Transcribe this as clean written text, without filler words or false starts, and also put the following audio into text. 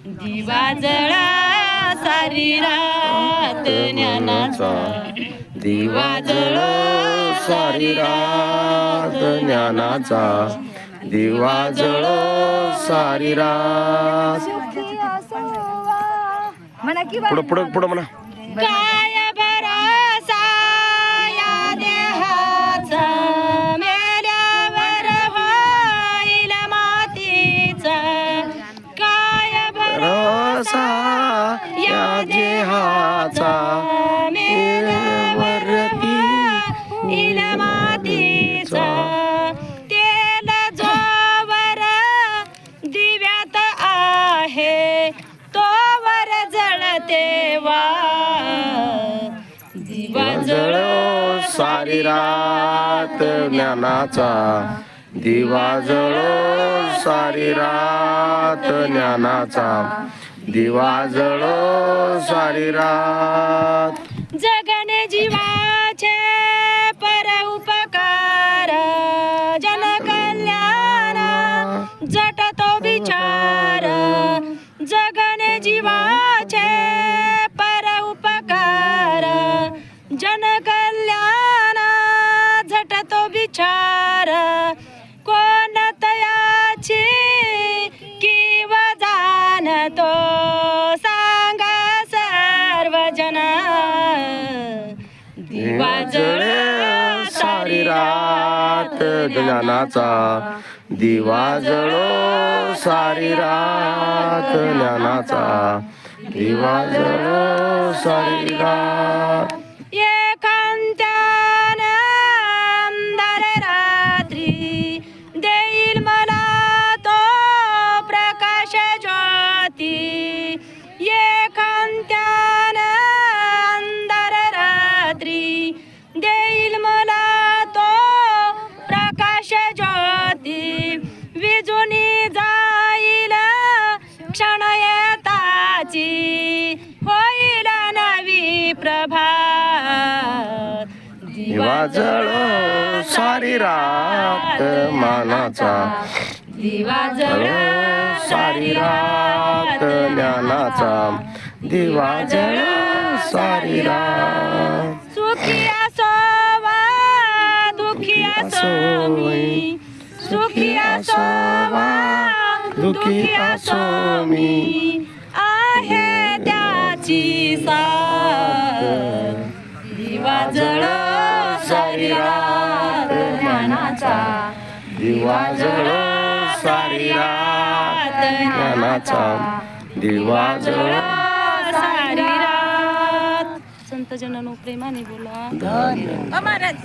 दिवा जळा सारी रात ज्ञानाचा, दिवा जळो सारी रात ज्ञानाचा, दिवा जळो सारी रात. पुढं पुढं पुढं म्हणा. काय भरोसा या देहाचा, मेल्यावर होईल मातीचा. काय भरोसा या देहाचा, मेल्यावर होईल मातीचा. तेल जोवर दिव्यात आहे तोवर जळते वा. दिवा जळो सारी रात ज्ञानाचा, दिवा जळो सारी रात ज्ञानाचा, दिवा जळो सारी रात. जगणे जीवाचे पर उपकार, जनकल्याण जटतो विचार. जगणे जीवाचे पर उपकार, जनकल्याण झटतो विचार. कोण तयाची किव जाणतो, सांगा सर्वजन. दिवा जळो सारी रात ज्ञानाचा, दिवा जळो सारी रात ज्ञानाचा, दिवा जळो सारी रात. एकांत्यान अंधार रात्री देईल मला तो प्रकाश ज्योती. एकांत्यान अंधार रात्री देईल मला तो प्रकाश ज्योती. विजुनी जाईल क्षण येताची, होईल नवी प्रभात. दिवा जळो सारी रात मानाचा, दिवा जळो सारी रात ज्ञानाचा, दिवा जळो सारी रात. सुखी असोवा दुखी असो मी, सुखी असोवा दुखी असो मी. आहे त्याची साथ. दिवा जळो सारी रात ज्ञानाचा, दिवा जळो सारी रात ज्ञानाचा, दिवा जळो सारी रात. संत जनानो प्रेमाने बोला. धन्यवाद. महाराज